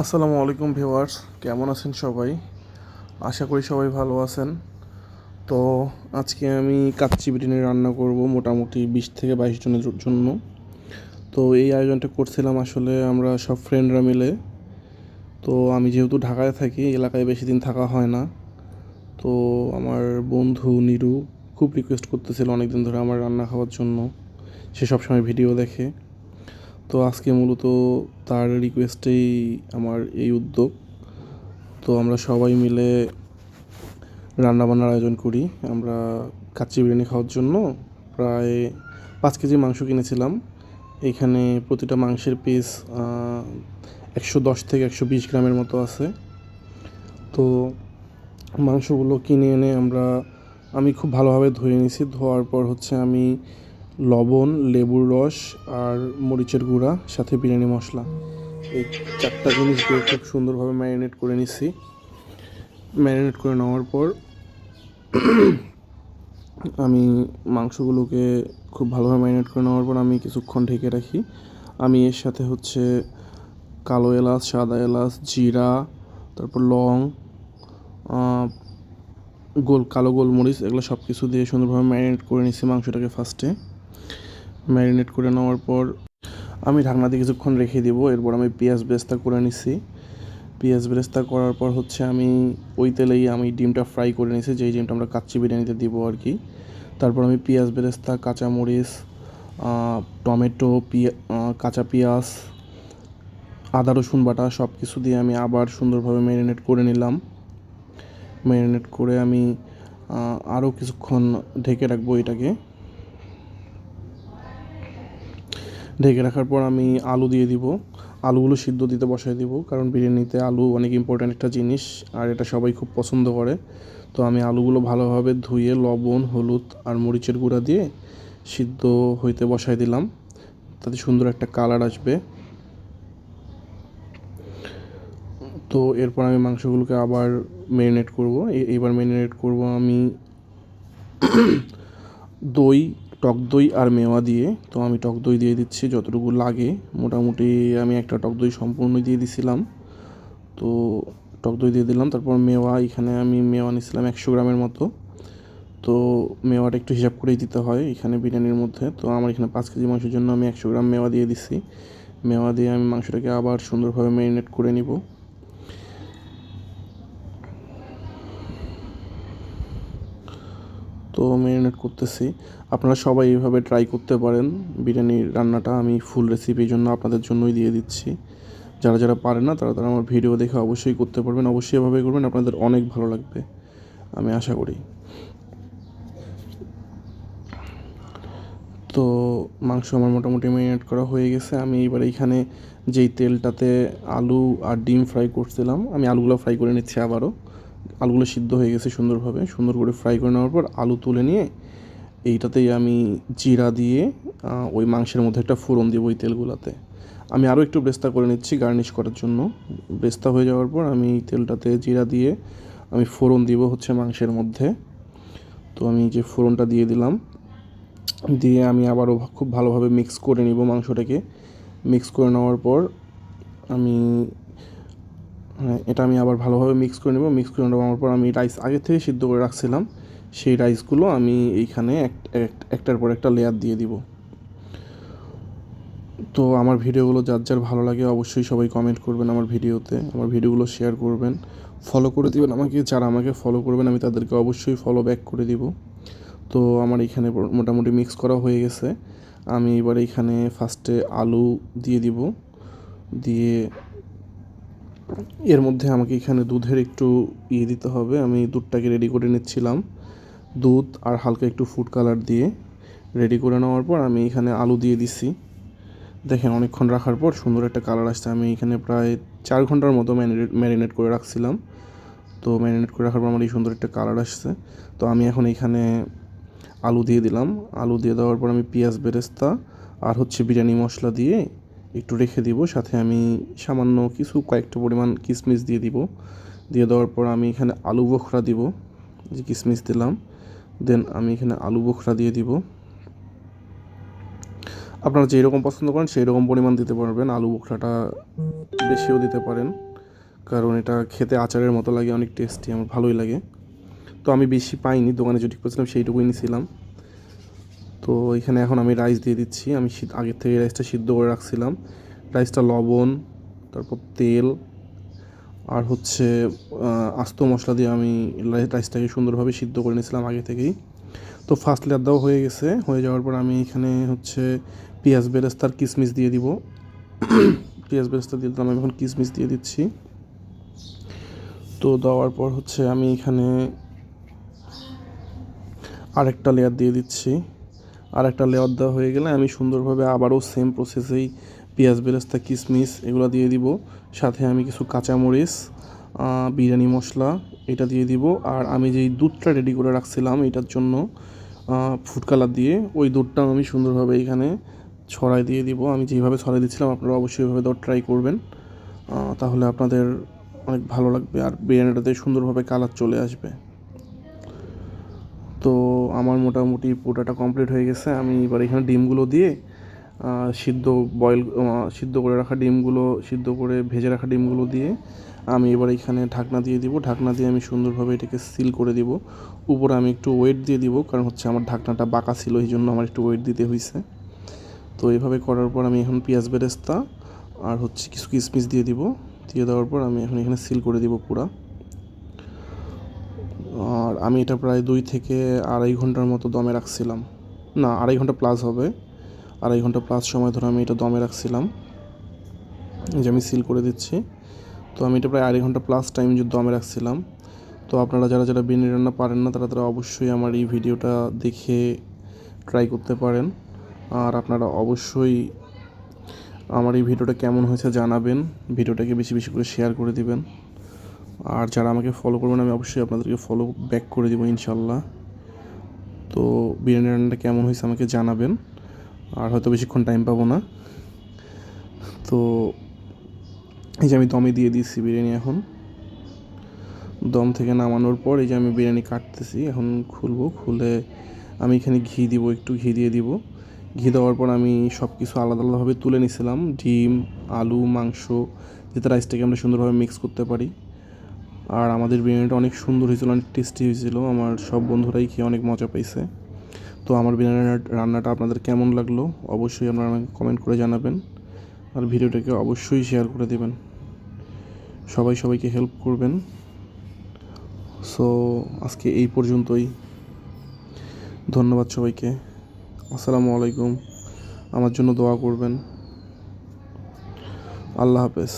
আসসালামু আলাইকুম ভিউয়ার্স, কেমন আছেন সবাই? আশা করি সবাই ভালো আছেন। তো আজকে আমি কাচ্চি বিরিয়ানি রান্না করব মোটামুটি 20 থেকে 22 জনের জন্য। তো এই আয়োজনটা করছিলাম আসলে আমরা সব ফ্রেন্ডরা মিলে। তো আমি যেহেতু ঢাকায় থাকি, এলাকায় বেশি দিন থাকা হয় না। তো আমার বন্ধু নিরু খুব রিকোয়েস্ট করতেছিল অনেক দিন ধরে আমার রান্না খাওয়ার জন্য। সে সবসময় ভিডিও দেখে। তো আজকে মূলত তার রিকোয়েস্টেই আমার এই উদ্যোগ। তো আমরা সবাই মিলে রান্নাবান্নার আয়োজন করি। আমরা কাচ্চি বিরিয়ানি খাওয়ার জন্য প্রায় 5 কেজি মাংস কিনেছিলাম। এখানে প্রতিটা মাংসের পিস 110 থেকে 120 গ্রামের মতো আছে। তো মাংসগুলো কিনে এনে আমি খুব ভালোভাবে ধুয়ে নিয়েছি। ধোয়ার পর আমি লবণ, লেবুর রস আর মরিচের গুঁড়া সাথে বিরিয়ানি মশলা, এই 4টা জিনিস দিয়ে খুব সুন্দরভাবে ম্যারিনেট করে নিছি। ম্যারিনেট করে নেওয়ার পর আমি মাংসগুলোকে খুব ভালোভাবে ম্যারিনেট করে নেওয়ার পর আমি কিছুক্ষণ ঢেকে রাখি। আমি এর সাথে কালো এলাচ, সাদা এলাচ, জিরা, তারপর লং, কালো গোলমরিচ, এগুলো সব কিছু দিয়ে সুন্দরভাবে ম্যারিনেট করে নিচ্ছি মাংসটাকে ফার্স্টে। ম্যারিনেট করে নেওয়ার পর আমি ঢাকনা দিয়ে কিছুক্ষণ রেখে দিব। এরপর আমি পেঁয়াজ বেরেস্তা করে নিছি। পেঁয়াজ বেরেস্তা করার পর আমি ওই তেলেই আমি ডিমটা ফ্রাই করে নিয়েছি, যেই ডিমটা আমরা কাচ্চি বিরিয়ানিতে দিব আর কি। তারপর আমি পেঁয়াজ বেরেস্তা, কাঁচামরিচ, টমেটো, কাঁচা পেঁয়াজ, আদা রসুন বাটা সব কিছু দিয়ে আমি আবার সুন্দরভাবে ম্যারিনেট করে নিলাম। ম্যারিনেট করে আমি আরও কিছুক্ষণ ঢেকে রাখবো এটাকে। ঢেকে রাখার পর আমি আলু দিয়ে দিব। আলুগুলো সিদ্ধ দিতে বসাই দিব, কারণ বিরিয়ানিতে আলু অনেক ইম্পর্ট্যান্ট একটা জিনিস, আর এটা সবাই খুব পছন্দ করে। তো আমি আলুগুলো ভালোভাবে ধুয়ে লবণ, হলুদ আর মরিচের গুঁড়া দিয়ে সিদ্ধ হইতে বসাই দিলাম, তাতে সুন্দর একটা কালার আসবে। তো এরপর আমি মাংসগুলোকে আবার ম্যারিনেট করব। এবার ম্যারিনেট করব আমি দই, টক দই আর মেওয়া দিয়ে। তো আমি টক দই দিয়ে দিচ্ছি যতটুকু লাগে। মোটামুটি আমি একটা টক দই সম্পূর্ণ দিয়ে দিছিলাম। তো টক দই দিয়ে দিলাম। তারপর এখানে আমি মেওয়া নিয়েছিলাম 100 গ্রামের মতো। তো মেওয়াটা একটু হিসাব করেই দিতে হয় এখানে বিরিয়ানির মধ্যে। তো আমার এখানে 5 কেজি মাংসের জন্য আমি 100 গ্রাম মেওয়া দিয়ে দিচ্ছি। মেওয়া দিয়ে আমি মাংসটাকে আবার সুন্দরভাবে ম্যারিনেট করে নিব। তো ম্যারিনেট করতেছি। আপনারা সবাই এইভাবে ট্রাই করতে পারেন বিরিয়ানির রান্নাটা। আমি ফুল রেসিপি এই জন্য আপনাদের জন্যই দিয়ে দিচ্ছি। যারা যারা পারেন না তারা তারা আমার ভিডিও দেখে অবশ্যই করতে পারবেন। অবশ্যই এভাবে করবেন, আপনাদের অনেক ভালো লাগবে আমি আশা করি। তো মাংস আমার মোটামুটি ম্যারিনেট করা হয়ে গেছে। আমি এবার এইখানে যেই তেলটাতে আলু আর ডিম ফ্রাই করছিলাম, আমি আলুগুলো ফ্রাই করে নিচ্ছি আবারও। আলুগুলো সিদ্ধ হয়ে গেছে সুন্দরভাবে। সুন্দর করে ফ্রাই করে নেওয়ার পর আলু তুলে নিয়ে এইটাতেই আমি জিরা দিয়ে ওই মাংসের মধ্যে একটা ফোড়ন দিব ওই তেলগুলোতে। আমি আরও একটু ব্রেস্তা করে নিচ্ছি গার্নিশ করার জন্য। ব্রেস্তা হয়ে যাওয়ার পর আমি তেলটাতে জিরা দিয়ে আমি ফোড়ন দিব মাংসের মধ্যে। তো আমি যে ফোড়নটা দিয়ে দিলাম, দিয়ে আমি আবারও খুব ভালোভাবে মিক্স করে নিব মাংসটাকে। মিক্স করে নেওয়ার পর আমি এটা আমি আবার ভালোভাবে মিক্স করে নেব। মিক্স করে নেওয়ার পর আমি রাইস আগে থেকে সিদ্ধ করে রাখছিলাম, সেই রাইসগুলো আমি এইখানে একটার পর একটা লেয়ার দিয়ে দিব। তো আমার ভিডিওগুলো যার যার ভালো লাগে অবশ্যই সবাই কমেন্ট করবেন আমার ভিডিওতে, আমার ভিডিওগুলো শেয়ার করবেন, ফলো করে দিবেন আমাকে। যারা আমাকে ফলো করবেন আমি তাদেরকে অবশ্যই ফলো ব্যাক করে দিব। তো আমার এখানে মোটামুটি মিক্স করা হয়ে গেছে। আমি এবার এখানে ফার্স্টে আলু দিয়ে দিব। দিয়ে এর মধ্যে আমাকে এখানে দুধের একটু দিতে হবে। আমি দুধটাকে রেডি করে নিচ্ছিলাম। দুধ আর হালকা একটু ফুড কালার দিয়ে রেডি করে নেওয়ার পর আমি এখানে আলু দিয়ে দিছি। দেখেন অনেকক্ষণ রাখার পর সুন্দর একটা কালার আসছে। আমি এখানে প্রায় 4 ঘন্টার মতো ম্যারিনেট করে রাখছিলাম। তো ম্যারিনেট করে রাখার পর আমার এই সুন্দর একটা কালার আসছে। তো আমি এখন এখানে আলু দিয়ে দিলাম। আলু দিয়ে দেওয়ার পর আমি পেঁয়াজ বেরেস্তা আর বিরিয়ানি মশলা দিয়ে একটু রেখে দিব। সাথে আমি সামান্য কয়েকটা পরিমাণ কিশমিশ দিয়ে দিব। দিয়ে দেওয়ার পর আমি এখানে আলু বোখরা দিব, যে কিশমিশ দিলাম। দেন আমি এখানে আলু বোখরা দিয়ে দিব। আপনারা যেই রকম পছন্দ করেন সেই রকম পরিমাণ দিতে পারবেন, আলু বোখরাটা বেশিও দিতে পারেন। কারণ এটা খেতে আচারের মতো লাগে, অনেক টেস্টি, আমার ভালোই লাগে। তো আমি বেশি পাইনি, দোকানে যেটুকু পেয়েছিলাম সেইটুকুই নিয়েছিলাম। তো এখানে এখন আমি রাইস দিয়ে দিচ্ছি। আমি আগের থেকে রাইসটা সিদ্ধ করে রাখছিলাম। রাইসটা লবণ, তারপর তেল আর হচ্ছে আস্ত মশলা দিয়ে আমি রাইসটাকে সুন্দরভাবে সিদ্ধ করে নিয়েছিলাম আগে থেকেই। তো ফার্স্ট লেয়ার দেওয়া হয়ে গেছে। হয়ে যাওয়ার পর আমি এখানে হচ্ছে পেঁয়াজ বেরেস্তার কিশমিশ দিয়ে দিব। পেঁয়াজ বেরেস্তা দিয়ে দিলাম, আমি এখন কিশমিশ দিয়ে দিচ্ছি। তো দেওয়ার পর হচ্ছে আমি এখানে আরেকটা লেয়ার দিয়ে দিচ্ছি। আরেকটা লেয়ার দেওয়া হয়ে গেলে আমি সুন্দরভাবে আবারও সেম প্রসেসেই পেঁয়াজ বেরেস্তা কিশমিশ এগুলো দিয়ে দিব। সাথে আমি কিছু কাঁচামরিচ, বিরিয়ানি মশলা এটা দিয়ে দিব। আর আমি যেই দুধটা রেডি করে রাখছিলাম এটার জন্য ফুড কালার দিয়ে, ওই দুধটা আমি সুন্দরভাবে এখানে ছড়াই দিয়ে দিব। আমি যেভাবে ছড়াই দিচ্ছিলাম আপনারা অবশ্যই এভাবে দেওয়ার ট্রাই করবেন, তাহলে আপনাদের অনেক ভালো লাগবে আর বিরিয়ানিটাতে সুন্দরভাবে কালার চলে আসবে। তো আমার মোটামুটি পুরোটা কমপ্লিট হয়ে গেছে। আমি এবার এখানে ডিমগুলো দিয়ে সিদ্ধ সিদ্ধ করে রাখা ডিমগুলো, সিদ্ধ করে ভেজে রাখা ডিমগুলো দিয়ে আমি এবার এখানে ঢাকনা দিয়ে দিব। ঢাকনা দিয়ে আমি সুন্দরভাবে এটাকে সিল করে দিব। উপরে আমি একটু ওয়েট দিয়ে দিব, কারণ হচ্ছে আমার ঢাকনাটা বাঁকা ছিল, এই জন্য আমার একটু ওয়েট দিতে হয়েছে। তো এইভাবে করার পর আমি এখন পেঁয়াজ বেরেস্তা আর হচ্ছে কিছু কিশমিশ দিয়ে দিব। দিয়ে দেওয়ার পর আমি এখন এখানে সিল করে দিব পুরা। আর আমি এটা প্রায় 2 থেকে আড়াই ঘন্টার মতো দমে রাখছিলাম। না, আড়াই ঘন্টা প্লাস হবে। আড়াই ঘন্টা প্লাস সময় ধরে আমি এটা দমে রাখছিলাম। এই যে আমি সিল করে দিচ্ছি। তো আমি এটা প্রায় আড়াই ঘন্টা প্লাস টাইম দমে রাখছিলাম। তো আপনারা যারা যারা বিরিয়ানি রান্না পারেন না, তারা তারা অবশ্যই আমার এই ভিডিওটা দেখে ট্রাই করতে পারেন। আর আপনারা অবশ্যই আমার এই ভিডিওটা কেমন হয়েছে জানাবেন। ভিডিওটাকে বেশি বেশি করে শেয়ার করে দিবেন। আর যারা আমাকে ফলো করবেন আমি অবশ্যই আপনাদেরকে ফলো ব্যাক করে দেবো ইনশাল্লাহ। তো বিরিয়ানি রান্নাটা কেমন হয়েছে আমাকে জানাবেন। আর হয়তো বেশিক্ষণ টাইম পাবো না। তো এই যে আমি দমে দিয়ে দিয়েছি বিরিয়ানি। এখন দম থেকে নামানোর পর এই যে আমি বিরিয়ানি কাটতেছি, এখন খুলবো। খুলে আমি এখানে ঘি দিব, একটু ঘি দিয়ে দিব। ঘি দেওয়ার পর আমি সব কিছু আলাদা আলাদাভাবে তুলে নিয়েছিলাম, ডিম, আলু, মাংস, যাতে রাইসটাকে আমরা সুন্দরভাবে মিক্স করতে পারি। আর আমাদের বিরিয়ানিটা অনেক সুন্দর হয়েছিল, অনেক টেস্টি হয়েছিল। আমার সব বন্ধুরাই খেয়ে অনেক মজা পাইছে। তো আমার বিরিয়ানি রান্নাটা আপনাদের কেমন লাগলো অবশ্যই আপনারা আমাকে কমেন্ট করে জানাবেন। আর ভিডিওটাকে অবশ্যই শেয়ার করে দেবেন। সবাই সবাইকে হেল্প করবেন। সো আজকে এই পর্যন্তই। ধন্যবাদ সবাইকে। আসসালামু আলাইকুম। আমার জন্য দোয়া করবেন। আল্লাহ হাফেজ।